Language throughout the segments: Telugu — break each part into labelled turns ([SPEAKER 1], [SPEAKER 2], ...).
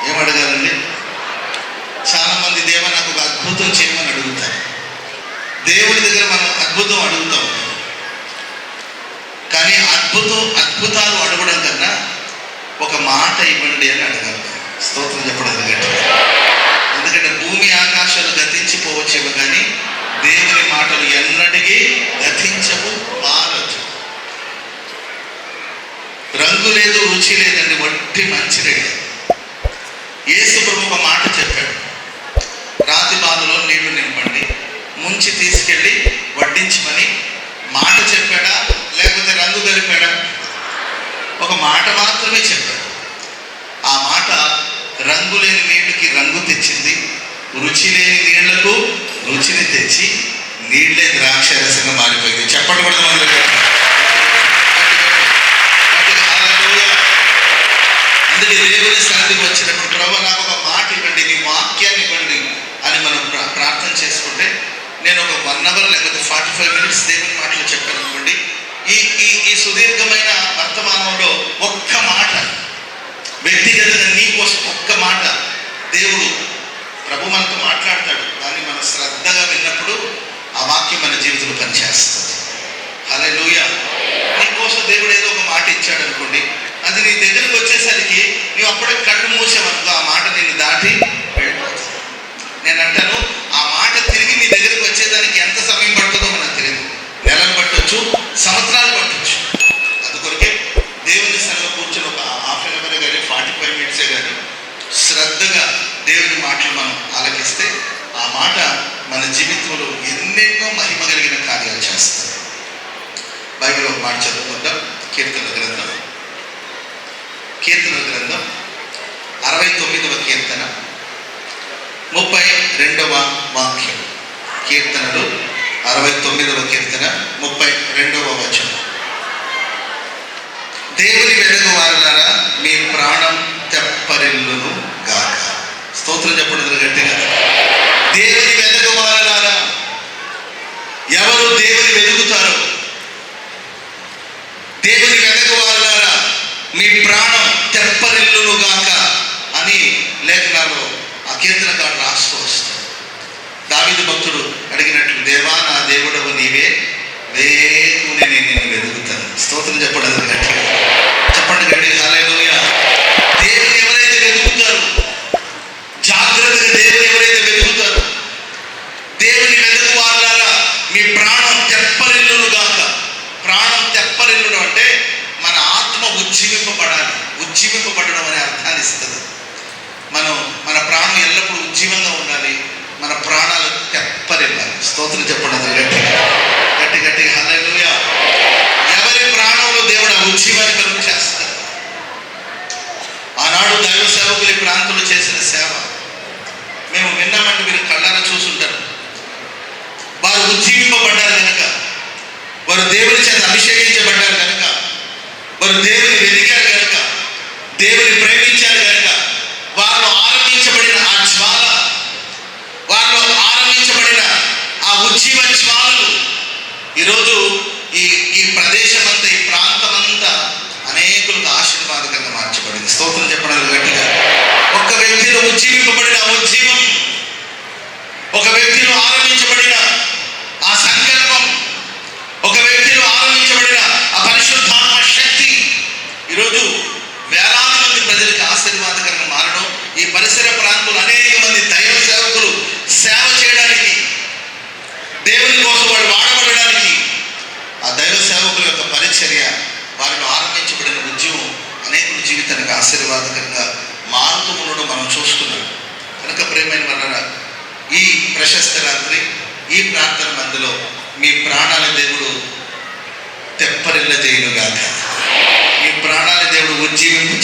[SPEAKER 1] ఏం అడగాలండి? చాలా మంది దేవా నాకు ఒక అద్భుతం చేయమని అడుగుతారు. దేవుడి దగ్గర మనం అద్భుతం అడుగుతాం, కానీ అద్భుతాలు అడగడం కన్నా ఒక మాట ఇవ్వండి అని అడగాలి. స్తోత్రం చెప్పడం గట్టిగా. ఎందుకంటే భూమి ఆకాశాలు గతించిపోవచ్చేమో కానీ దేవుని మాటలు ఎన్నటికీ గతించవు, మారదు. రంగు లేదు, రుచి లేదండి, వట్టి మంచినీళ్ళు. యేసు ప్రభు ఒక మాట చెప్పాడు, రాతి బాధలో నీళ్లు నింపండి, ముంచి తీసుకెళ్ళి వడ్డించమని మాట చెప్పాడా లేకపోతే రంగు కలిపాడా? ఒక మాట మాత్రమే చెప్పాడు. ఆ మాట రంగు లేని నీళ్ళకి రంగు తెచ్చింది, రుచి లేని నీళ్లకు రుచిని తెచ్చి నీళ్ళే ద్రాక్షరసంగా మారిపోయింది. చెప్పండి కూడా మొదలు. అందుకే దేవుని సన్నిధికి వచ్చినప్పుడు ప్రభు నాకు ఒక మాట ఇవ్వండి, నీ వాక్యాన్ని ఇవ్వండి అని మనం ప్రార్థన చేసుకుంటే, నేను ఒక 1 hour లేకపోతే 45 minutes దేవుని మాటలు చెప్పాను అనుకోండి, ఈ సుదీర్ఘమైన వర్తమానంలో ఒక్క మాట వ్యక్తిగతంగా నీ కోసం ఒక్క మాట దేవుడు ప్రభు మనతో మాట్లాడతాడు. దాన్ని మనం శ్రద్ధగా విన్నప్పుడు ఆ వాక్యం మన జీవితంలో పనిచేస్తుంది. హల్లెలూయా. నీ కోసం దేవుడు ఏదో ఒక మాట ఇచ్చాడు అనుకోండి, అది నీ దగ్గరకు వచ్చేసరికి నువ్వు అప్పుడే కళ్ళు మూసావనుకో, ఆ మాట నిన్ను దాటి వెళ్ళిపోతుంది. నేను అంటాను, ఆ మాట తిరిగి నీ దగ్గరకు వచ్చేదానికి ఎంత సమయం పడుతుందో మనకు తెలియదు. నెలలు పట్టవచ్చు, సంవత్సరాలు పట్టవచ్చు. అందుకొరకే దేవుని సన్నిధిలో కూర్చొని ఒక 1/2 hour కానీ 45 minutes కానీ శ్రద్ధగా దేవుని మాటలు మనం ఆలకిస్తే ఆ మాట మన జీవితంలో ఎన్నెన్నో మహిమ కలిగిన కార్యాలు చేస్తుంది. బైబిల్ ఒక మాట చదువుకుందాం. కీర్తన గ్రంథం 69వ కీర్తన 32వ వాక్యం. కీర్తనలు 69వ కీర్తన 32వ వచనం. దేవుని వెలుగు వారులారా మీ ప్రాణం తెప్పరిల్లును గాక. స్తోత్రం చెప్పడం గట్టిగా. దేవుని వెలుగు వారులారా, ఎవరు దేవుని వెలుగుతారో, దేవుని వెలుగు వారులారా మీ ప్రాణం తెప్పరిల్లును గాక అని లేఖనాలు ఆ కీర్తనకారుడు రాస్తూ వస్తాడు. దావీదు భక్తుడు అడిగినట్లు, దేవా నా దేవుడవు నీవే, వేకుని నేను నిన్ను వెతుకుతాను. స్తోత్రం చెప్పడం గట్టిగా. చెప్పండి గట్టిగా. హల్లెలూయా. దేవుని ఎవరైతే వెతుకుతారో, జాగ్రత్తగా దేవుని ఎవరైతే వెతుకుతారో, దేవుని వెతుకు వారులారా మీ ప్రాణం తెప్పరిల్లును గాక. ప్రాణం తెప్పరిల్లును అంటే మన ఆత్మ ఉజ్జీవింపబడాలి. ఉజ్జీవింపబడడం అనే అర్థాన్ని ఇస్తుంది. మన ప్రాణం ఎల్లప్పుడూ ఉజ్జీవంగా ఉండాలి. మన ప్రాణాలు తెప్పరిల్లాలి. స్తోత్రం చెప్పడం గట్టి గట్టిగా. హల్లెలూయా. ఎవరి ప్రాణంలో దేవుడు ఉజ్జీవాన్ని కలుగు చేస్తాడు. ఆనాడు దైవ సేవకులు ఈ ప్రాంతంలో చేసిన సేవ మేము విన్నామంటే మీరు కళ్ళారా చూసుంటారు. వారు ఉజ్జీవింపబడ్డారు కనుక, వారు దేవుని చేత అభిషేకించబడ్డారు కనుక, వారు దేవుని వెలిగారు కనుక, దేవుని ప్రేమించారు కనుక, వారిలో ఆరంభించబడిన ఆ జ్వాల, వారిలో ఆరంభించబడిన ఆ ఉజ్జీవ జ్వాలలు ఈరోజు ఈ ప్రదేశం అంతా, ఈ ప్రాంతం అంతా అనేకులకు ఆశీర్వాదకంగా మార్చబడింది. స్తోత్రం చెప్పడానికి గట్టిగా. ఒక్క వ్యక్తిలో ఉజ్జీవింపబడిన ఆ ఉజ్జీవం, ఒక వ్యక్తిలో ఆరంభించబడిన ఆ సంకల్పం, ఒక వ్యక్తిలో ఆరంభించబడిన ఆ పరిశుద్ధాత్మ శక్తి ఈరోజు వేలాది మంది ప్రజలకు ఆశీర్వాదకరంగా మారడం, ఈ పరిసర ప్రాంతంలో అనేక మంది దైవ సేవకులు సేవ చేయడానికి, దేవుని కోసం వాడు వాడబడడానికి, ఆ దైవ సేవకుల యొక్క పరిచర్య, వారిలో ఆరంభించబడిన ఉద్యమం అనేకుల జీవితానికి ఆశీర్వాదకరంగా మారుతూ ఉండడం మనం చూస్తున్నాం. కనుక ప్రియమైన వలన ఈ ప్రశస్త రాత్రి, ఈ ప్రార్థన మధ్యలో మీ ప్రాణాల దేవుడు తెప్పరిల్ల చేయునుగాక. మీ ప్రాణాల దేవుడు ఉజ్జీవింప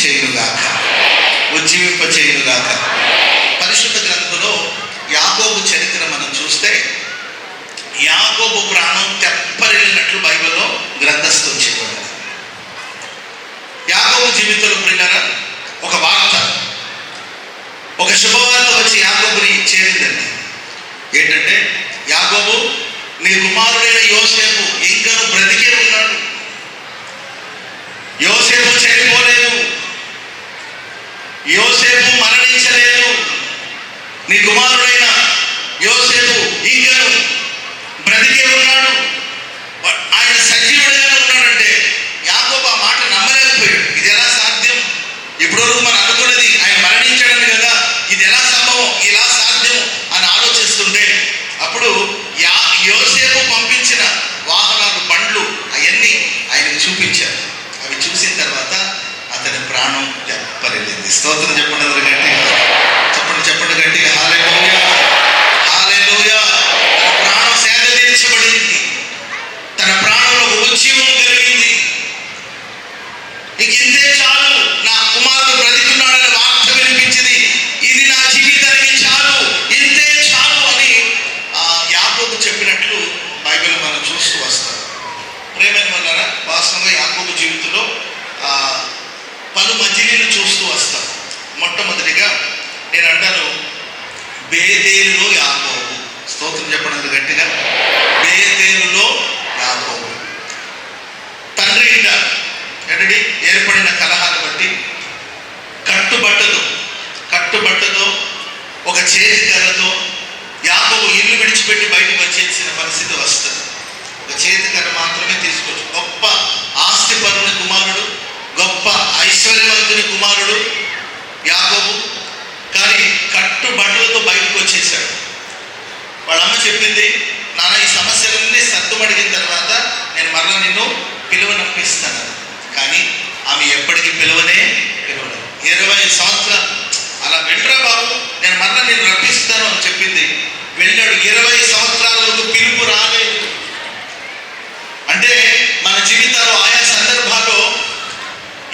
[SPEAKER 1] చేయునుగాక. పరిశుద్ధ గ్రంథంలో యాకోబు చరిత్ర మనం చూస్తే, యాకోబు ప్రాణం తెప్పరిల్లినట్లు బైబిల్లో గ్రంథస్థం చేయబడింది. యాకోబు జీవితంలో ప్రియులారా ఒక వార్త, ఒక శుభవార్త వచ్చి యాకోబుని చేరిందండి. ఏంటంటే, యాకోబు నీ కుమారుడైన యోసేపు ఇంకను బ్రతికే ఉన్నాడు, యోసేపు చనిపోలేదు, యోసేపు మరణించి నీ కుమారుడైన యోసేపు ఇంకను బ్రతికే ఉన్నాడు, ఆయన సజీవుడిగానే ఉన్నాడంటే యాకోబు ఆ మాట నమ్మలేకపోయాడు. ఇది ఎలా సాధ్యం? ఇప్పటివరకు మనం అనుకున్నది ఆయన మరణించాడని కదా, ఇది ఎలా సంభవం, ఇలా సాధ్యం అని ఆలోచిస్తుంటే అప్పుడు యోసేపు పంపించిన వాహనాలు, బండ్లు అవన్నీ ఆయనకు చూపించారు. అవి చూసిన తర్వాత అతని ప్రాణం దెబ్బతింది. స్తోత్రం చెప్పండి అందరూ గట్టిగా, చెప్పండి గట్టిగా హల్లెలూయా, హల్లెలూయా. తన ప్రాణం సేద తీర్చబడింది, తన ప్రాణంలో ఉజ్జీవం కలిగింది. ఇంక ఇంతే చాలు, నా కుమారుడు బ్రతికున్నాడనే వార్త వినిపించింది, ఇది నా జీవితానికి చాలు, ఇంతే చాలు అని యాకోబు చెప్పినట్లు బైబిల్ మనం చూస్తూ వస్తాం. ప్రేమైన వల్ల వాస్తవంగా యాకోబు జీవితంలో పలు మజిలీలు చూస్తూ వస్తాం. మొట్టమొదటిగా నేను అంటాను బేతేలులో యాకోబు. స్తోత్రం చెప్పడం గట్టిగా, బేతేలులో యాకోబు. తండ్రి ఇంట ఏంటండి ఏర్పడిన కలహాన్ని బట్టి కట్టుబట్టతో ఒక చేతి కర్రతో యాకోబు ఇల్లు విడిచిపెట్టి బయటకు వచ్చేసిన పరిస్థితి వస్తుంది. ఒక చేతి కర్ర మాత్రమే తీసుకోవచ్చు. గొప్ప ఆస్తిపరుని కుమారుడు, గొప్ప ఐశ్వర్యవంతుని కుమారుడు యాకోబు, కానీ కట్టుబట్టలతో బయటకు వచ్చేసాడు. వాళ్ళ అమ్మ చెప్పింది, నాన్న ఈ సమస్యలన్నీ సర్దుమడిగిన తర్వాత నేను మరలా నిన్ను పిలువనంపిస్తాను. కానీ ఆమె ఎప్పటికీ పిలువలేదు. 20 సంవత్సరాలు అలా వెళ్ళరా బాబు, నేను మరలా నేను రప్పిస్తాను అని చెప్పింది. వెళ్ళాడు. 20 సంవత్సరాల వరకు పిలుపు రాలేదు. అంటే మన జీవితాల్లో ఆయా సందర్భాల్లో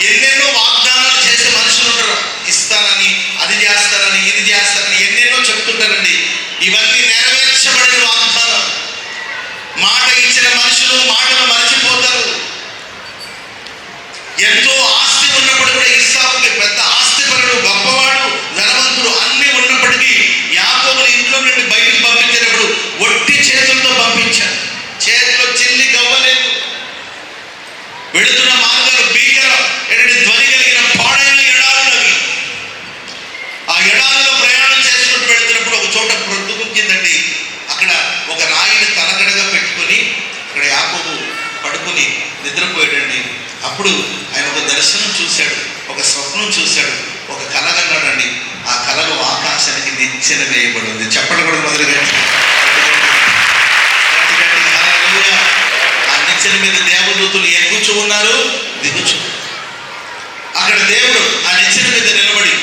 [SPEAKER 1] ఎన్నెన్నో వాగ్దానాలు చేసే మనుషులు ఉంటారు. ఇస్తానని, అది చేస్తానని, ఇది చేస్తానని ఎన్నెన్నో చెప్తుంటారండి. ఇవన్నీ నెరవేర్చబడిన వాగ్దానాలు. మాట ఇచ్చిన మనుషులు మాటలు మర్చిపోతారు. ఎంతో ఆస్తి ఉన్నప్పుడు కూడా ఇస్సాకుకి పెద్ద ఆస్తిపరుడు, గొప్పవాడు, ధనవంతుడు అన్నీ ఉన్నప్పటికీ యాకోబుని ఇంట్లో నుండి బయటకు పంపించేటప్పుడు ఒట్టి చేతులతో పంపించారు. చేతిలో చిల్లి గవ్వలేదు. వెళుతున్న మార్గాలు భీకరం, ధ్వని కలిగిన పాడైన ఎడారులవి. ఆ ఎడారిలో ప్రయాణం చేసుకుంటూ వెళుతున్నప్పుడు ఒక చోట ప్రొద్దుకుంటుందండి. అక్కడ ఒక రాయిని తలగడగా పెట్టుకొని అక్కడ యాకోబు పడుకుని నిద్రపోయాడండి. అప్పుడు ఆయన ఒక దర్శనం చూశాడు, ఒక స్వప్నం చూశాడు, ఒక కళ కన్నాడండి. ఆ కళలో ఆకాశానికి నిచ్చెన వేయబడి ఉంది. చెప్పడం కూడా మొదలుగా ఆ నిచ్చెన మీద దేవదూతులు ఎక్కుచూ ఉన్నారు, దిగుచు. అక్కడ దేవుడు ఆ నిచ్చెన మీద నిలబడి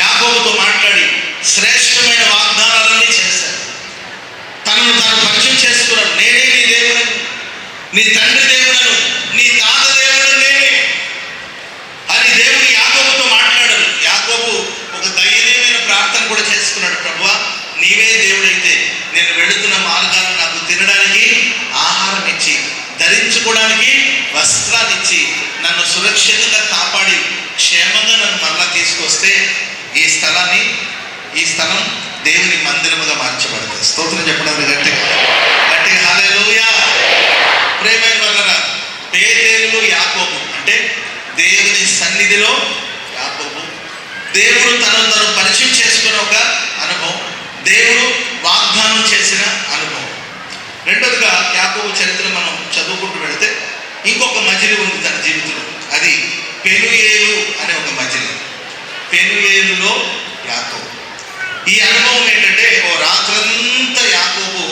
[SPEAKER 1] యాకోబుతో మాట్లాడి శ్రేష్టమైన వాగ్దానాలన్నీ చేశాడు. తనను తాను పరిచయం చేసుకున్నాడు. నేనే నీ దేవుడను, నీ తండ్రి దేవుడను, నీ తాత దేవుడు నేనే అని దేవుడు యాకోబుతో మాట్లాడాడు. యాకోబు ఒక ధైర్యమైన ప్రార్థన కూడా చేసుకున్నాడు. ప్రభువా, నీవే దేవుడైతే నేను వెళుతున్న మార్గాలను నాకు తినడానికి ఆహారం ఇచ్చి, ధరించుకోవడానికి వస్త్రాన్ని ఇచ్చి, నన్ను సురక్షితంగా కాపాడి క్షేమంగా నన్ను మరలా తీసుకొస్తే ఈ స్థలం దేవుని మందిరముగా మార్చబడుతుంది. స్తోత్రం చెప్పడానికి గట్టిగా హల్లెలూయా. ప్రేమైన వలన బేతేలులో యాకోబు అంటే దేవుని సన్నిధిలో యాకోబు, దేవుడు తనను పరిచయం చేసుకున్న ఒక అనుభవం, దేవుడు వాగ్దానం చేసిన అనుభవం. రెండోదిగా యాకోబు చరిత్ర మనం చదువుకుంటూ వెళితే ఇంకొక మజిలీ ఉంది తన జీవితంలో. అది పెనుయేలు అనే ఒక మజిలీ. పెనుయేలులో యాకోబు. ఈ అనుభవం ఏంటంటే, ఓ రాత్రంతా యాకోబు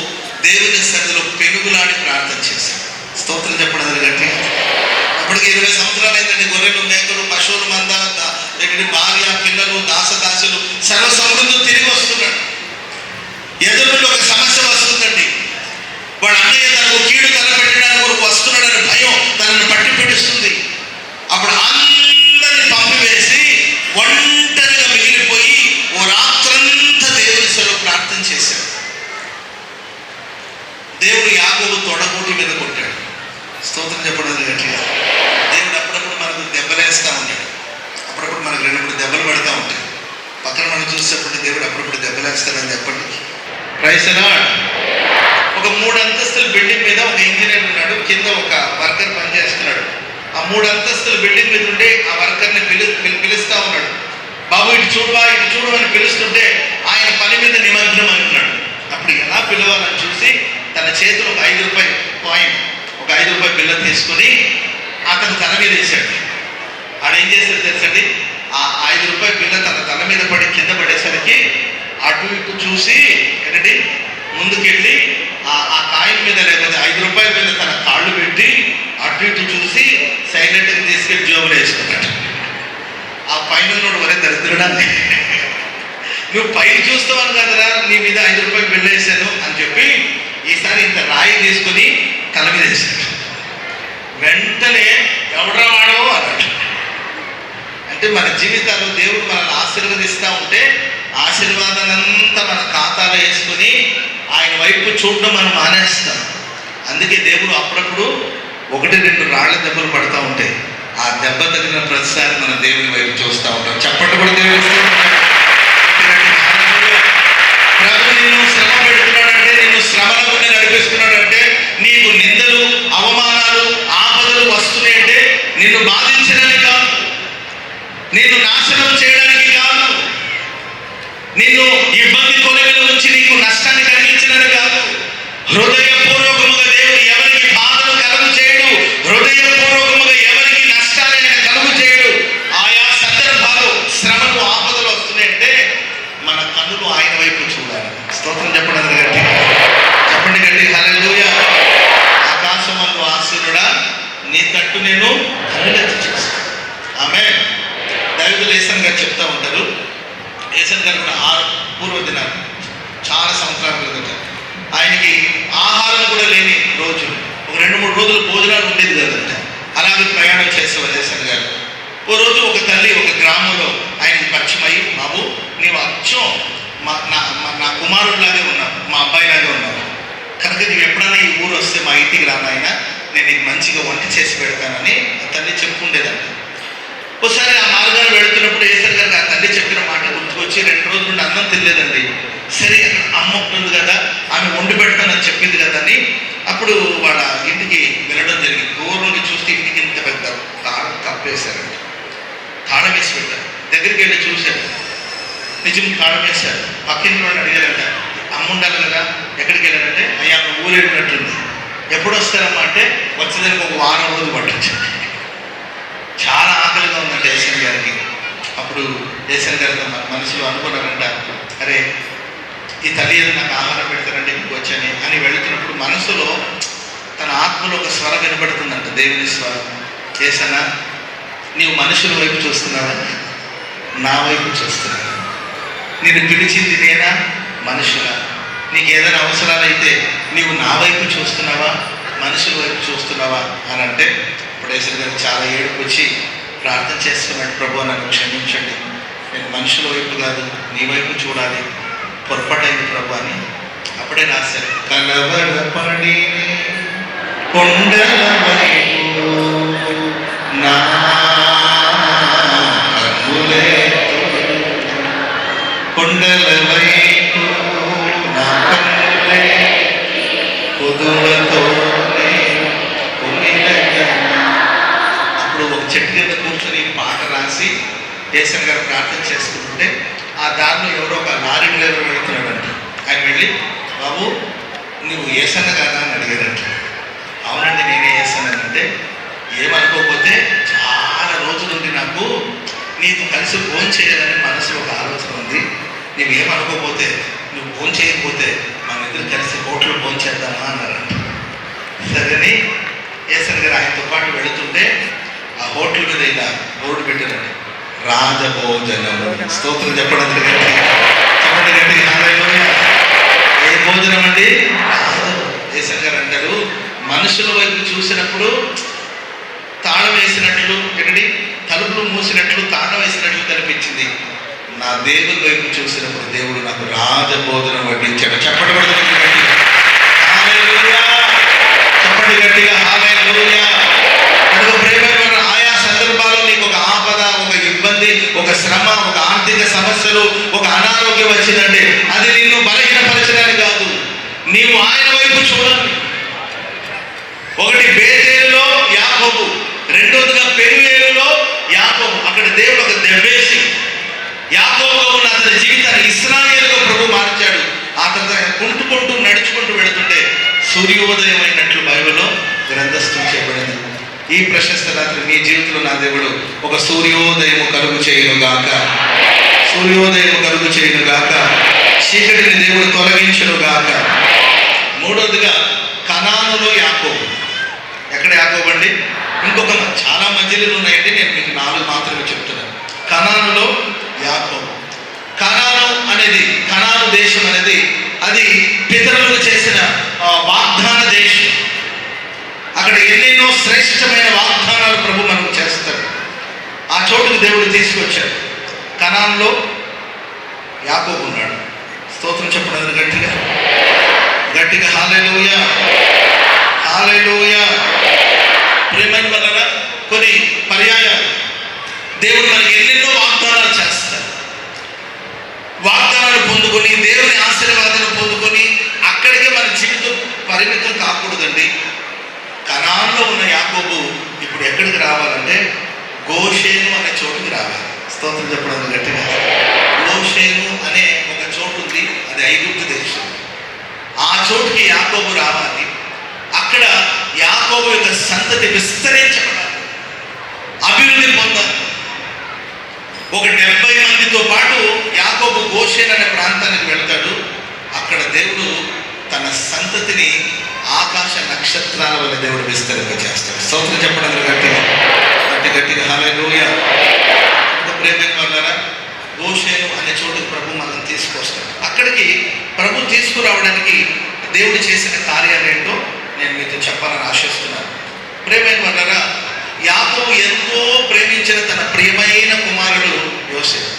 [SPEAKER 1] దేవుని సన్నిధిలో పెనుగులాడి ప్రార్థన చేశాడు. స్తోత్రం చెప్పడం గట్టి. అప్పటికి 20 సంవత్సరాలు అయిందండి. గొర్రెలు, మేకలు, పశువులు, మంద, భార్య, పిల్లలు, దాసదాసులు, సర్వ సమృద్ధులు తిరిగి వస్తున్నాడు. ఎదురులో ఒక సమస్య వస్తుందండి. వాడు అన్నయ్య తనకు కీడు తలపెట్టడానికి కొరకు వస్తున్నాడని భయం తనను పట్టి పెట్టిస్తుంది. అప్పుడు అందరిని పంపివేసి ఒంటరిగా మిగిలిపోయి ఓ రాత్రంతా దేవుని సన్నిధిలో ప్రార్థన చేశాడు. దేవుడు యాకోబు తొడగూటి మీద కొట్టాడు. స్తోత్రం చెప్పడం గట్టిగా. దేవుడు అప్పుడప్పుడు మనకు దెబ్బలేస్తూ ఉంటాడు. అప్పుడప్పుడు మనకు 2-3 దెబ్బలు పడుతూ ఉంటాయి. పక్కన మనం చూసేప్పుడు దేవుడు అప్పుడప్పుడు దెబ్బలేస్తాడని చెప్పండి. Praise the lord. ఒక 3 అంతస్తుల బిల్డింగ్ మీద ఒక ఇంజనీర్ ఉన్నాడు. కింద ఒక వర్కర్ పనిచేస్తున్నాడు. ఆ 3 అంతస్తుల బిల్డింగ్ మీద ఉండి ఆ వర్కర్ని పిలుస్తా ఉన్నాడు. బాబు ఇటు చూడవా, ఇటు చూడు అని పిలుస్తుంటే ఆయన మీద నిమగ్నమై ఉన్నాడు. అప్పుడు ఎలా పిలవాలని చూసి తన చేతిలో ఒక 5 రూపాయల కాయిన్, ఒక 5 రూపాయల బిల్ల తీసుకొని అతను తల మీద వేశాడు. ఆడేం చేశాడు తెలుసండి, ఆ 5 రూపాయల బిల్ల తన తల మీద పడి కింద పడేసరికి అటు ఇటు చూసి ఏంటంటే ముందుకెళ్ళి ఆ కాయిన్ మీద లేకపోతే 5 రూపాయల మీద తన కాళ్ళు పెట్టి అటు ఇటు చూసి సైలెంట్గా తీసుకెళ్ళి జోబులు వేసుకున్నాడు. ఆ పైన వరే దరిద్రుడా, నువ్వు పైన చూస్తావని కదరా నీ మీద 5 రూపాయలు వెళ్ళేసాను అని చెప్పి ఈసారి ఇంత రాయి తీసుకుని తల మీద వేశాడు. వెంటనే ఎవడ్రా వాడో అన్నాడు. అంటే మన జీవితాల్లో దేవుడు మనల్ని ఆశీర్వదిస్తూ ఉంటే ఆశీర్వాదాలంతా మన ఖాతాలో వేసుకుని ఆయన వైపు చూడడం మనం మానేస్తాం. అందుకే దేవుడు అప్పుడప్పుడు 1-2 రాళ్ల దెబ్బలు పడుతూ ఉంటాయి. ఆ దెబ్బ తగిన ప్రతిసారి మన దేవుని వైపు చూస్తూ ఉంటాం. చప్పట్లు కూడా దేవుడు ప్రభు నిన్ను శ్రమ పెడుతున్నాడంటే, నిన్ను శ్రమల గుండా నడిపిస్తున్నాడంటే, నీకు నిందలు, అవమానాలు, ఆపదలు వస్తున్నాయంటే నిన్ను బాధించడానికి కాదు, నిన్ను నాశనం చేయడానికి కాదు, నిన్ను ఇబ్బంది కొలిమిలో ఉంచి నీకు నష్టాన్ని కలిగించడానికి కాదు. హృదయపూర్వకముగా దేవుడు ఎవరికి బాధను కలుగు చేయడు, హృదయపూర్వకముగా ఎవరికి నష్టాన్ని కలుగు చేయడు. ఆయా సందర్భాలు శ్రమలు, ఆపదలు వస్తున్నాయంటే మన కన్నులు ఆయన వైపు చూడాలి. స్తోత్రం చెప్పండి గట్టి, చెప్పండి గట్టి హల్లెలూయా. ఆకాశమందు ఆశీనుడా నీ తట్టు నేను కనులెత్తి చూస్తాను. ఆమేన్. దైవజనులు ఏసన్ గారు చెప్తా ఉంటారు. ఏసన్ గారు కూడా పూర్వ దినాలు చాలా సంవత్సరాల క్రిందట ఆయనకి ఆహారం కూడా లేని రోజు, ఒక 2-3 రోజులు భోజనాలు ఉండేది కదంట. అలాగే ప్రయాణం చేసేవారు ఏసన్ గారు. ఓ రోజు ఒక తల్లి ఒక గ్రామంలో ఆయనకి పరిచయం అయ్యి, బాబు నీవు అచ్చం నా కుమారుడిలాగే ఉన్నావు, మా అబ్బాయిలాగే ఉన్నావు, కనుక నీవు ఎప్పుడైనా ఈ ఊరు వస్తే మా ఇంటికి రానాయన, నేను నీకు మంచిగా వంట చేసి పెడతానని ఆ తల్లి చెప్పుకుండేదంట. ఒకసారి ఆ మార్గాన్ని వెళుతున్నప్పుడు ఏసన్ గారికి ఆ తల్లి చెప్పిన మాట గుర్తుకొచ్చి 2 రోజుల నుండి అన్నం తినలేదండి. సరే అమ్మ ఉంటుంది కదా, ఆమె వండి పెడతానని చెప్పింది కదా అని అప్పుడు వాళ్ళ ఇంటికి వెళ్ళడం జరిగింది. దూరం నుండి చూస్తే ఇంటికి ఇంత పెద్ద తాళం కప్పేశారండి. తాళం వేసి పెట్టారు. దగ్గరికి వెళ్ళి చూశారు, నిజం తాళం వేశారు. పక్కింటి వాడిని అడిగారంట, అమ్మ ఉండాలి కదా, ఎక్కడికి వెళ్ళారంటే అయ్యా ఊరు వెళ్ళినట్టుంది, ఎప్పుడు వస్తారమ్మా అంటే వచ్చేదానికి ఒక వారం రోజు పట్టొచ్చు. చాలా ఆకలిగా ఉందంట ఏసన్ గారికి. అప్పుడు ఏసన్ గారితో మనసులో అనుకున్నారంట, అరే ఈ తల్లి ఏదో నాకు ఆహారం పెడతారంటే ఇంటికి వచ్చాను అని వెళుతున్నప్పుడు మనసులో తన ఆత్మలో ఒక స్వరం వినపడుతుందంట, దేవుని స్వరం. ఏసన్నా నీవు మనుషుల వైపు చూస్తున్నావా, నా వైపు చూస్తున్నావా? నేను పిలిచింది నేనా, మనుషులా? నీకు ఏదైనా అవసరాలైతే నీవు నా వైపు చూస్తున్నావా, మనుషుల వైపు చూస్తున్నావా అని అంటే ఇప్పుడు ఏసన్ గారు చాలా ఏడుపు వచ్చి ప్రార్థన చేస్తున్నాడు, ప్రభు నన్ను క్షమించండి, నేను మనుషుల వైపు కాదు నీ వైపు చూడాలి, పొరపాటైంది ప్రభు అని. అప్పుడే రాశారు, కలవరపడి కొండల వైపు నా కన్నులే, కొండల వైపు నా కన్నులే, పొదువతోనే పొంగినగా. అప్పుడు ఒక చెట్టు కింద కూర్చొని పాట రాసి ఏసన్ గారు ప్రార్థన చేసుకుంటుంటే ఆ దారిలో ఎవరో ఒక లారీ డ్రైవర్ వెళుతున్నాడంట. ఆయన వెళ్ళి, బాబు నువ్వు ఏసన్న కదా అని అడిగారంట. అవునండి నేనే ఏసన్నానంటే, ఏమనుకోకపోతే చాలా రోజుల నుండి నాకు నీకు కలిసి ఫోన్ చేయాలని మనసులో ఒక ఆలోచన ఉంది, నువ్వు ఏమనుకోకపోతే, నువ్వు ఫోన్ చేయకపోతే మన ఇద్దరు కలిసి హోటల్ ఫోన్ చేద్దామా అన్నారంట. సరేని ఏసన్ గారు ఆయనతో పాటు వెళుతుంటే ఆ హోటల్ మీద ఇలా బోర్డు పెట్టారండి, రాజభోజనము. స్తోత్రం చెప్పడం చెప్పండి గట్టి హల్లెలూయా. ఏ భోజనం అండి? ఏసన్ గారు అంటారు, మనుషుల వైపు చూసినప్పుడు తాళం వేసినట్లు, ఎక్కడి తలుపులు మూసినట్లు తాళం వేసినట్లు కనిపించింది. నా దేవుని వైపు చూసినప్పుడు దేవుడు నాకు రాజభోజనం వడ్డించాడు. చెప్పండి హల్లెలూయా, చెప్పండి గట్టిగా హల్లెలూయా. ప్రేమ ఆయా సందర్భాల్లో నీకు ఒక ఆపద, ఒక ఇబ్బంది, ఒక శ్రమ, ఒక ఆర్థిక సమస్యలు, ఒక అనారోగ్యం వచ్చిందంటే అది నిన్ను బలహీనపరచడానికి కాదు, నీవు ఆయన వైపు చూడాలి. ఒకటి బేతేలులో యాకోబు, రెండోదిగా పెనుయేలులో యాకోబు. అక్కడ దేవుడు ఒక దెబ్బేసి యాకోబుగా ఉన్న అతని జీవితాన్ని ఇశ్రాయేలుగా ప్రభు మార్చాడు. ఉరుక్కుంటూ నడుచుకుంటూ వెళుతుంటే సూర్యోదయం అయినట్లు బైబిల్లో గ్రంథస్థం చేయబడింది. ఈ ప్రశస్త రాత్రి మీ జీవితంలో నా దేవుడు ఒక సూర్యోదయము కలుగు చేయునుగాక, సూర్యోదయం కలుగు చేయునుగాక, చీకటిని దేవుడు తొలగించునుగాక. మూడవదిగా కనానులో యాకోబు. ఎక్కడ యాకోబు అండి? ఇంకొక చాలా మధ్యలో ఉన్నాయండి, నేను మీకు 4 మాత్రమే చెప్తున్నాను. కనానులో యాకోబు. కనాను అనేది, కనాను దేశం అనేది అది పితరులకు చేసిన వాగ్దాన దేశం. అక్కడ ఎన్నెన్నో శ్రేష్టమైన వాగ్దానాలు ప్రభు మనకు చేస్తాడు. ఆ చోటుకు దేవుడు తీసుకొచ్చాడు. కనానులో యాకోబు ఉన్నాడు. స్తోత్రం చెప్పడం గట్టిగా గట్టిగా హల్లెలూయా, హల్లెలూయా. ప్రేమైన వలన కొన్ని పర్యాయాలు దేవుడు మనకి ఎన్నెన్నో వాగ్దానాలు చేస్తాడు. వాగ్దానాలు పొందుకొని దేవుని ఆశీర్వాదాలు పొందుకొని అక్కడికే మన జీవితం పరిమితం కాకూడదండి. కనాన్లో ఉన్న యాకోబు ఇప్పుడు ఎక్కడికి రావాలంటే గోషేను అనే చోటుకి రావాలి. స్తోత్రం చెప్పడం గట్టిగా. గోషేను అనే ఒక చోటు ఉంది, అది ఐగుప్తు దేశం. ఆ చోటుకి యాకోబు రావాలి. అక్కడ యాకోబు యొక్క సంతతి విస్తరించబడాలి, అభివృద్ధి పొందాలి. ఒక 70 మందితో పాటు యాకోబు గోషేను అనే ప్రాంతానికి వెళ్తాడు. అక్కడ దేవుడు తన సంతతిని ఆకాశ నక్షత్రాల వల్ల దేవుడు విస్తరింప చేస్తాడు. స్తోత్రం చెప్పడం గట్టిగా గట్టిగా హల్లెలూయా. ప్రేమైన వాళ్ళారా, గోషేను అనే చోటుకి ప్రభు మనల్ని తీసుకొస్తాడు. అక్కడికి ప్రభు తీసుకురావడానికి దేవుడు చేసిన కార్యాలు ఏంటో నేను మీతో చెప్పాలని ఆశిస్తున్నాను. ప్రేమైన వాళ్ళారా, యాకోబు ఎంతో ప్రేమించిన తన ప్రియమైన కుమారుడు యోసేపు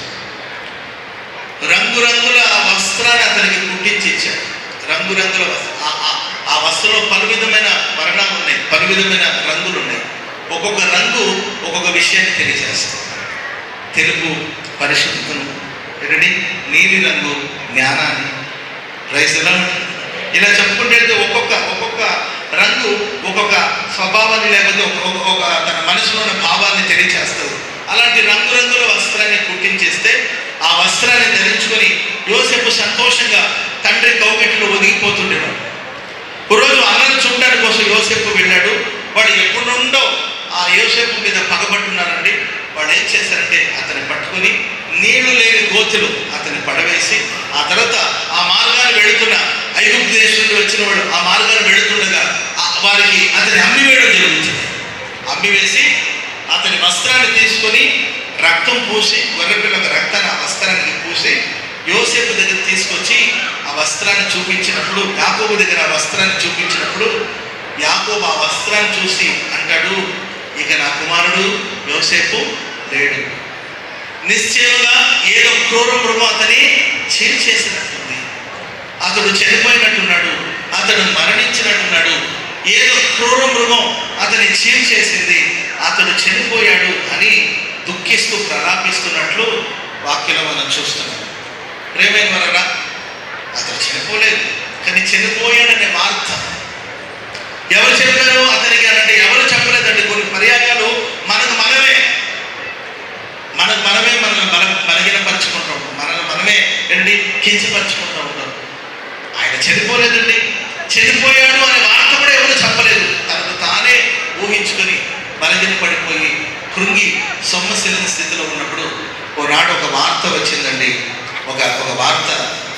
[SPEAKER 1] రంగురంగుల వస్త్రాన్ని అతనికి కుట్టించి ఇచ్చాడు. రంగురంగుల ఆ వస్త్రంలో పలు విధమైన వర్ణాలు ఉన్నాయి, పలు విధమైన రంగులు ఉన్నాయి. ఒక్కొక్క రంగు ఒక్కొక్క విషయాన్ని తెలియజేస్తుంది. తెలుపు పరిశుద్ధతను, నీలి రంగు జ్ఞానాన్ని, రైతులం ఇలా చెప్పుకుంటే ఒక్కొక్క రంగు ఒక్కొక్క స్వభావాన్ని లేకపోతే ఒక తన మనసులో ఉన్న భావాన్ని తెలియచేస్తుంది. అలాంటి రంగురంగుల వస్త్రాన్ని కుట్టించేస్తే ఆ వస్త్రాన్ని ధరించుకొని యోసేపు సంతోషంగా తండ్రి కౌగిట్లో ఒదిగిపోతుండేవాడు. ఒకరోజు అన్నను చూడడానికి కోసం యోసేపు వెళ్ళాడు. వాడు ఎప్పుడు నుండో ఆ యోసేపు మీద పగబట్టున్నారండి. వాడు ఏం చేశారంటే అతన్ని పట్టుకొని నీళ్లు లేని గోతులు అతన్ని పడవేసి, ఆ తర్వాత ఆ మార్గాన్ని వెళుతున్న ఐగుప్తు దేశం నుండి వచ్చిన వాడు ఆ మార్గాన్ని వెళుతుండగా వారికి అతన్ని అమ్మివేయడం జరుగుతుంది. అమ్మివేసి అతని వస్త్రాన్ని తీసుకొని రక్తం పూసి, గొర్రెపిల్ల రక్తాన్ని ఆ వస్త్రానికి పూసి యోసేపు దగ్గర తీసుకొచ్చి ఆ వస్త్రాన్ని చూపించినప్పుడు, యాకోబు దగ్గర ఆ వస్త్రాన్ని చూపించినప్పుడు యాకోబు ఆ వస్త్రాన్ని చూసి అంటాడు, ఇక నా కుమారుడు యోసేపు లేడు. నిశ్చయంగా ఏదో క్రూర మృగం అతని చీల్ చేసినట్టుంది, అతడు చనిపోయినట్టున్నాడు, అతడు మరణించినట్టున్నాడు. ఏదో క్రూర మృగం అతని చీల్ చేసింది, అతడు చనిపోయాడు అని దుఃఖిస్తూ ప్రలాపిస్తున్నట్లు వాక్యంలో మనం చూస్తున్నాం. ప్రేమైన వలన అతడు చనిపోలేదు, కానీ చనిపోయాడనే వార్త ఎవరు చెప్పారు అతనికి అంటే ఎవరు చెప్పలేదండి. కొన్ని పర్యాయాలు మనకు మనమే మనల్ని బలహీనపరుచుకుంటూ ఉంటాం, మనమే కించపరుచుకుంటూ ఉంటాం. ఆయన చనిపోలేదండి, చనిపోయాడు అనే వార్త కూడా ఎవరు చెప్పలేదు. తనకు తానే ఊహించుకొని బలహీనపడిపోయి కృంగి సొమ్మశిలిన స్థితిలో ఉన్నప్పుడు ఓనాడు ఒక వార్త వచ్చిందండి. ఒక వార్త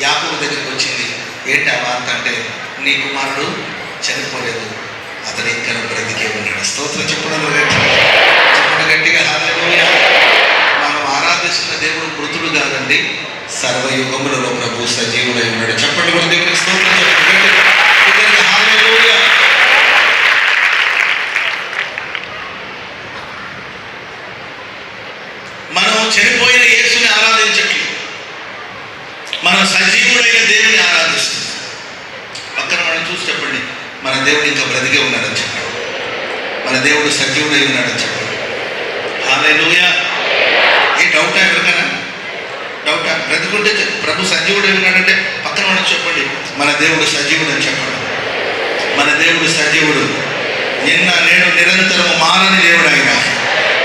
[SPEAKER 1] యాకోబు దగ్గరికి వచ్చింది. ఏంటి ఆ వార్త అంటే, నీ కుమారుడు చనిపోలేదు, అతడు ఇంకా బ్రతికే ఉన్నాడు. స్తోత్రం చెప్పడం గట్టిగా హల్లెలూయా. మనం ఆరాధిస్తున్న దేవుడు మృతుడు కాదండి, సర్వయుగములలో ప్రభు సజీవుడై ఉన్నాడు. చెప్పండి కూడా దేవుడికి స్తోత్రం చెప్పండి హల్లెలూయా. మనం చనిపోయిన యేసుని ఆరాధించట్లేదు, మనం సజీవుడైన దేవుని ఆరాధిస్తున్నాం. పక్కన మనం చూసి చెప్పండి, మన దేవుడు ఇంకా బ్రతికే ఉన్నాడని చెప్పండి, మన దేవుడు సజీవుడై ఉన్నాడని చెప్పండి. హల్లెలూయా. ఏ డౌటా ఎవరికైనా? డౌటా? బ్రతుకుంటే ప్రభు సజీవుడై ఉన్నాడంటే పక్కన మనం చెప్పండి, మన దేవుడు సజీవుడు అని చెప్పండి. మన దేవుడు సజీవుడు, నిన్న నేడు నిరంతరము మారని దేవుడు ఆయన.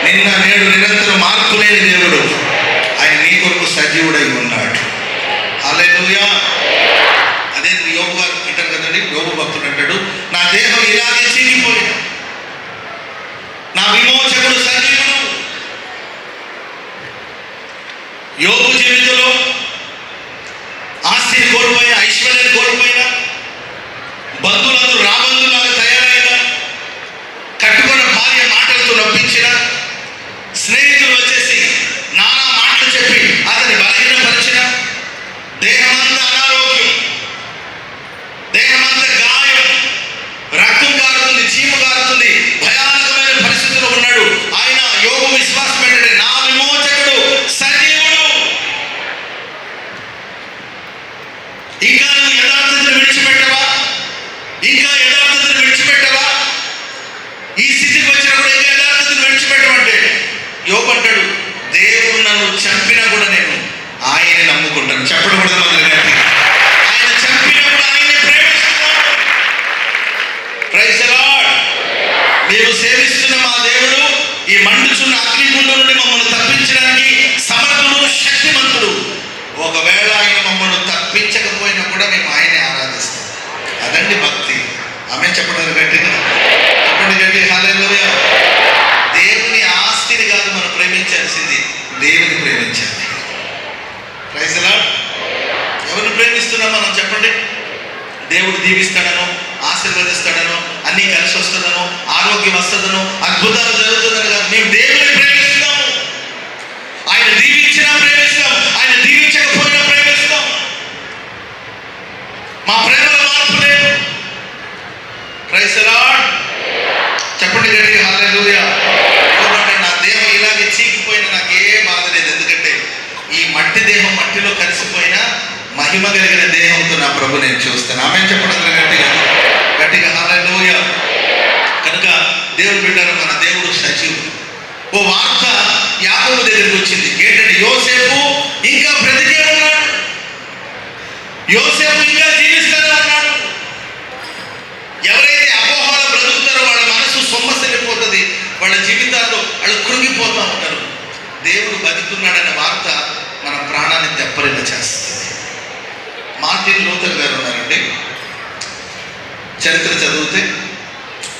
[SPEAKER 1] నిన్న నేడు నిరంతరం మార్పు లేని దేవుడు ఆయన. నీ కొరకు సజీవుడై ఉన్నాడు. హల్లెలూయా. అదే యోబు అంటాడు, నా దేహం ఇలాగే చీలిపోయిన నా విమోచకుడు సజీవుడు. యోబు జీవితంలో ఆస్తిని కోల్పోయిన, ఐశ్వర్యాన్ని కోల్పోయిన, బంధువులందరూ రాబంధులాగా తయారైన, కట్టుకున్న భార్య మాటలతో నొప్పించిన, స్నేహితులు వచ్చేసి నానా మాటలు చెప్పి అతని బలహీనపరిచిన, దేహమంతా అనారోగ్యం, దేహమంతా గాయం, రక్తం కారుతుంది, చీము కారుతుంది, భయానకమైన పరిస్థితిలో ఉన్నాడు. ఆయన యోబు విశ్వాసం ఏంటంటే నా విమోచకుడు సజీవుడు. ఇంకా నువ్వు యథార్థతను విడిచిపెట్టవా? ఇంకా యథార్థతను విడిచిపెట్టవా? ఈ స్థితికి వచ్చినప్పుడు ఇంకా యథార్థతను విడిచిపెట్టమంటే యోబు అంటాడు, దేవుడు నన్ను చంపినా కూడా నేను ఆయన్ని నమ్ముకుంటాను. చెప్పడం కూడా మొదలు గట్టి, ఆయన చంపినప్పుడు ఆయన్ని ప్రేమిస్తున్నాను. Praise the lord. మేము సేవిస్తున్న మా దేవుడు ఈ మండుచున్న అగ్నిగుండం నుండి మమ్మల్ని తప్పించడానికి సమర్థుడు, శక్తిమంతుడు. ఒకవేళ ఆయన మమ్మల్ని తప్పించకపోయినా కూడా మేము ఆయన్ని ఆరాధిస్తాం. అదండి భక్తి. ఆమె చెప్పడం గట్టిగా చెప్పండి, గట్టి హల్లెలూయా. దేవుని ఆస్తిని కాదు మనం ప్రేమించాల్సింది, దేవుని ప్రేమించాలి. Praise the lord. ఎవరిని ప్రేమిస్తున్నాం మనం చెప్పండి? దేవుడు దీవిస్తాడనో, ఆశీర్వదిస్తాడనో, అన్నీ కలిసి వస్తుందనో, ఆరోగ్యం వస్తుందనో, అద్భుతాలు జరుగుతుందని కాదు. మేము దేవుని ప్రేమిస్తున్నాము. ఆయన దీవించినా ప్రేమిస్తాం, ఆయన దీవించకపోయినా ప్రేమిస్తాం. మా ప్రేమలో మార్పు లేదు. Praise the lord. చెప్పండి గట్టిగా హల్లెలూయా. నా దేహం ఇలాగే చీకిపోయినా నాకు ఏ బాధ లేదు. ఎందుకంటే ఈ మట్టి దేహం మట్టిలో కలిసిపోయినా మహిమ కలిగిన దేహంతో నా ప్రభు నేను చూస్తాను. ఆమె చెప్పడం గట్టిగా గట్టిగా హల్లెలూయా. కనుక దేవుడు బిడ్డలు, మన దేవుడు సజీవుడు. ఓ వార్త యాకోబు దగ్గరికి వచ్చింది. ఏంటంటే యోసేపు ఇంకా బ్రతికే ఉన్నాడు, యోసేపు ఇంకా జీవిస్తూనే ఉన్నాడు. ఎవరైతే అపోహలో బ్రతుకుతారో వాళ్ళ మనసు సొమ్మసిల్లిపోతుంది, వాళ్ళ జీవితాల్లో వాళ్ళు కృంగిపోతూ ఉంటారు. దేవుడు బతుకున్నాడనే వార్త మన ప్రాణాన్ని దెబ్బరిల్ల చేస్తుంది. మార్టిన్ లూథర్ గారు ఉన్నారండి. చరిత్ర చదివితే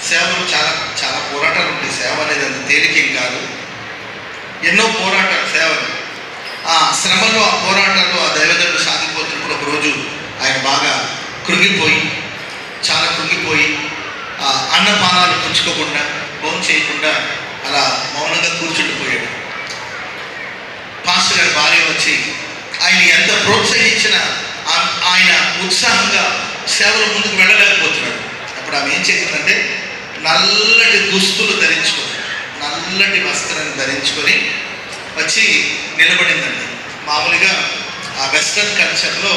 [SPEAKER 1] సేవలు చాలా చాలా పోరాటాలు ఉంటాయి. సేవ అనేది అంత తేలికేం కాదు. ఎన్నో పోరాటాలు, సేవలు, ఆ శ్రమలో, ఆ పోరాటాలు, ఆ దైవజనుడు సాగిపోతున్నప్పుడు ఒకరోజు ఆయన బాగా కృంగిపోయి, చాలా కృంగిపోయి, అన్నపానాలు పుచ్చుకోకుండా, భోజనం చేయకుండా అలా మౌనంగా కూర్చుండిపోయాడు. పాస్టర్ గారి భార్య వచ్చి ఆయన ఎంత ప్రోత్సహించినా ఆయన ఉత్సాహంగా సేవల ముందుకు వెళ్ళలేకపోతున్నాడు. అప్పుడు ఆమె ఏం చేసిందంటే నల్లటి దుస్తులు ధరించుకొని, నల్లటి వస్త్రాన్ని ధరించుకొని వచ్చి నిలబడిందండి. మామూలుగా ఆ వెస్ట్రన్ కల్చర్లో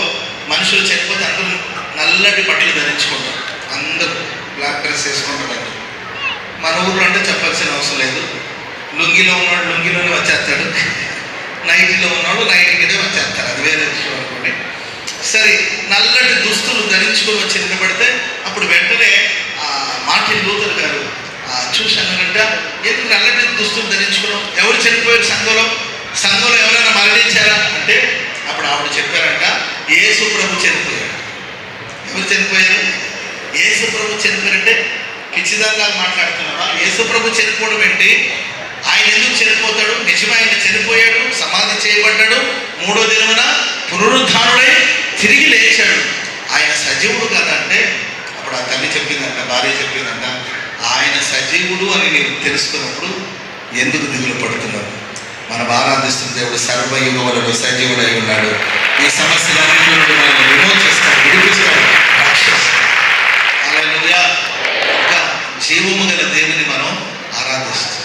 [SPEAKER 1] మనుషులు చనిపోతే అందరూ నల్లటి బట్టలు ధరించుకుంటారు, అందరూ బ్లాక్ డ్రెస్ వేసుకుంటారు. మన ఊర్లో అంటే చెప్పాల్సిన అవసరం లేదు. లుంగిలో ఉన్నాడు లుంగిలోనే వచ్చేస్తాడు, నైటీలో ఉన్నాడు నైటీలోనే వచ్చేస్తారు. అది వేరే విషయం అనుకోండి. సరే, నల్లటి దుస్తులు ధరించుకొని వచ్చి నిలబడితే అప్పుడు వెంటనే మార్టిన్ లూథర్ గారు చూశానంట, ఎందుకు నల్లటి దుస్తులు ధరించుకున్నాం? ఎవరు చనిపోయారు సంఘంలో ఎవరైనా మరణించారా అంటే అప్పుడు ఆవిడ చెప్పారంట, యేసు ప్రభు చనిపోయాడు. ఎవరు చనిపోయారు? యేసు ప్రభు చనిపోయారంటే పిచ్చిదానిలా మాట్లాడుతున్నావా? యేసు ప్రభు చనిపోవడం ఏంటి? ఆయన ఎందుకు చనిపోతాడు? నిజమే, ఆయన చనిపోయాడు, సమాధి చేయబడ్డాడు, 3వ దినమున పునరుద్ధానుడై తిరిగి లేచాడు. ఆయన సజీవుడు కదా అంటే అప్పుడు ఆ తల్లి చెప్పిందంట, భార్య చెప్పిందంట, ఆయన సజీవుడు అని నీవు తెలుసుకున్నప్పుడు ఎందుకు దిగులు పడుతున్నావు? మనం ఆరాధిస్తున్న దేవుడు సర్వయుగములలో సజీవుడై ఉన్నాడు. ఈ సమస్యలన్నింటి నుండి మనల్ని విమోచిస్తాడు, విడిపిస్తాడు, రక్షిస్తాడు. హల్లెలూయా. ఇంకా జీవము గల దేవుని మనం ఆరాధిస్తాం.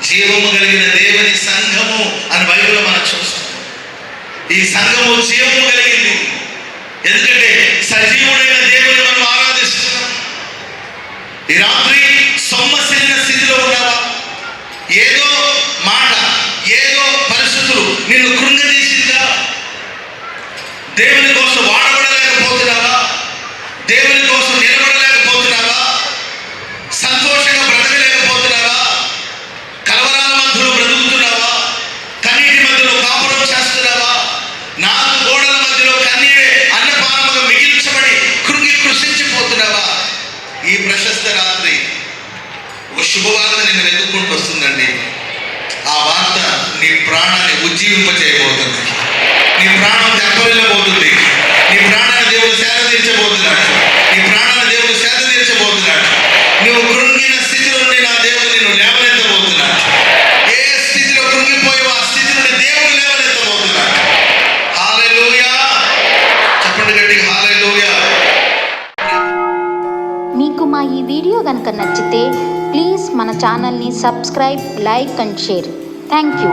[SPEAKER 1] జీవము కలిగిన దేవుని సంఘము అని బైబిల్లో మనం చూస్తాం. ఈ సంఘము జీవము కలిగింది. ఎందుకంటే సజీవుడైన దేవుని మనం ఆరాధిస్తున్నాం. ఈ రాత్రి సొమ్మసిల్లిన స్థితిలో ఉన్నావా? ఏదో మాట, ఏదో పరిస్థితులు నిన్ను కృంగదీసిందా? దేవుని కోసం వాడబడలేకపోతున్నావా? దేవుని కోసం నిలబడలేకపోతున్నావా? సంతోషంగా బ్రతకలేకపోతున్నావా? కలవరాల మధ్యలో బ్రతుకుతున్నావా? కన్నీటి మధ్యలో కాపురం చేస్తున్నావా? 4 గోడల మధ్యలో కన్నీరే అన్నపానముగా మిగిల్చబడి కృంగి కృషించిపోతున్నావా?
[SPEAKER 2] వీడియో కనుక నచ్చితే ప్లీజ్ మన ఛానల్ని subscribe, like and share. Thank you.